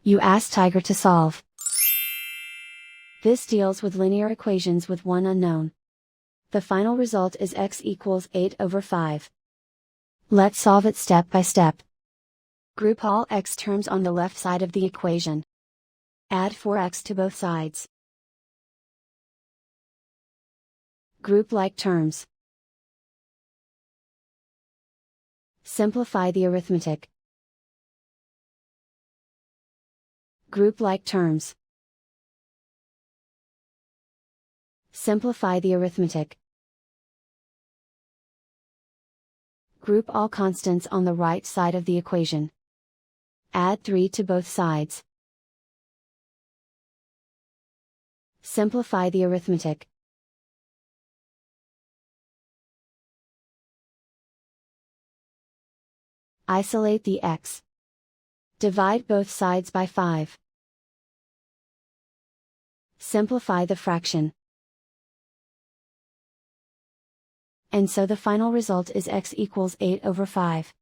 You ask Tiger to solve. This deals with linear equations with one unknown. The final result is x equals 8/5. Let's solve it step by step. Group all x terms on the left side of the equation. Add 4x to both sides. Group like terms. Simplify the arithmetic. Group like terms. Simplify the arithmetic. Group all constants on the right side of the equation. Add 3 to both sides. Simplify the arithmetic. Isolate the x. Divide both sides by 5. Simplify the fraction. And so the final result is x equals 8/5.